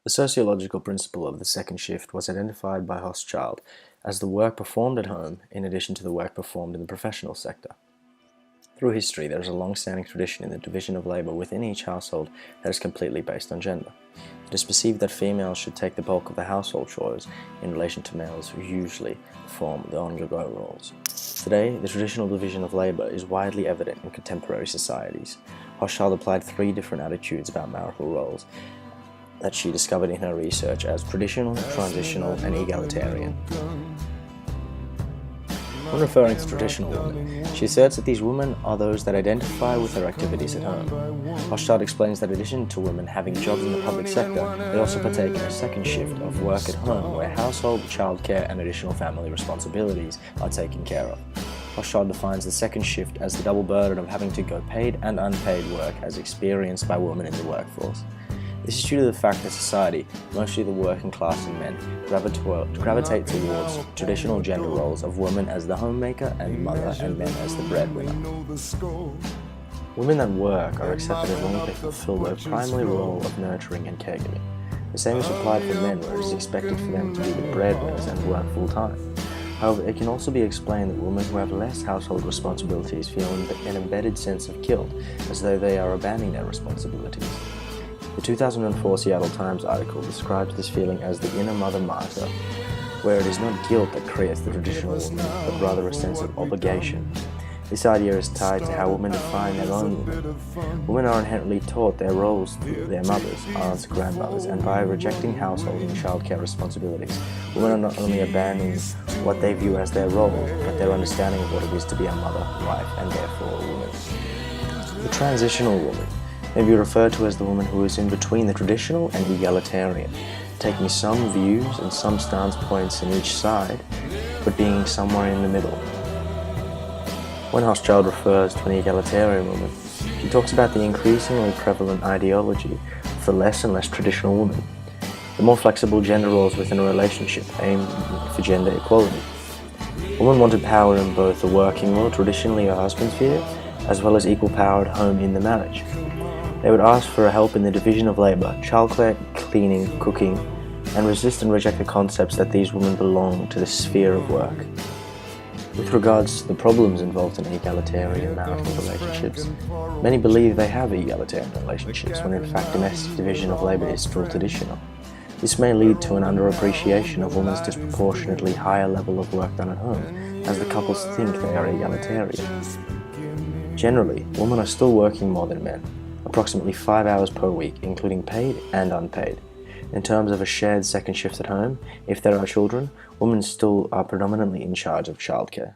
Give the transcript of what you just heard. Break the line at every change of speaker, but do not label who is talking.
The sociological principle of the second shift was identified by Hochschild as the work performed at home in addition to the work performed in the professional sector. Through history, there is a long-standing tradition in the division of labor within each household that is completely based on gender. It is perceived that females should take the bulk of the household chores in relation to males who usually perform the on-the-go roles. Today, the traditional division of labor is widely evident in contemporary societies. Hochschild applied 3 different attitudes about marital roles that she discovered in her research as traditional, transitional, and egalitarian. When referring to traditional women, she asserts that these women are those that identify with their activities at home. Hochschild explains that in addition to women having jobs in the public sector, they also partake in a second shift of work at home where household, childcare, and additional family responsibilities are taken care of. Hochschild defines the second shift as the double burden of having to go paid and unpaid work as experienced by women in the workforce. This is due to the fact that society, mostly the working class and men, gravitate towards traditional gender roles of women as the homemaker and mother and men as the breadwinner. Women that work are accepted as long as they fulfill their primary role of nurturing and caregiving. The same is applied for men, where it is expected for them to be the breadwinners and work full-time. However, it can also be explained that women who have less household responsibilities feel an embedded sense of guilt, as though they are abandoning their responsibilities. The 2004 Seattle Times article describes this feeling as the inner mother martyr, where it is not guilt that creates the traditional woman, but rather a sense of obligation. This idea is tied to how women define their own women. Women are inherently taught their roles through their mothers, aunts, grandmothers, and by rejecting household and childcare responsibilities, women are not only abandoning what they view as their role, but their understanding of what it is to be a mother, wife, and therefore a woman. The transitional woman may be referred to as the woman who is in between the traditional and egalitarian, taking some views and some stance points in each side, but being somewhere in the middle. When Hochschild refers to an egalitarian woman, she talks about the increasingly prevalent ideology of the less and less traditional woman. The more flexible gender roles within a relationship aim for gender equality. Women wanted power in both the working world, traditionally a husband's sphere, as well as equal power at home in the marriage. They would ask for help in the division of labor, childcare, cleaning, cooking, and resist and reject the concepts that these women belong to the sphere of work. With regards to the problems involved in egalitarian marital relationships, many believe they have egalitarian relationships when in fact domestic division of labor is still traditional. This may lead to an underappreciation of women's disproportionately higher level of work done at home, as the couples think they are egalitarian. Generally, women are still working more than men, approximately 5 hours per week, including paid and unpaid. In terms of a shared second shift at home, if there are children, women still are predominantly in charge of childcare.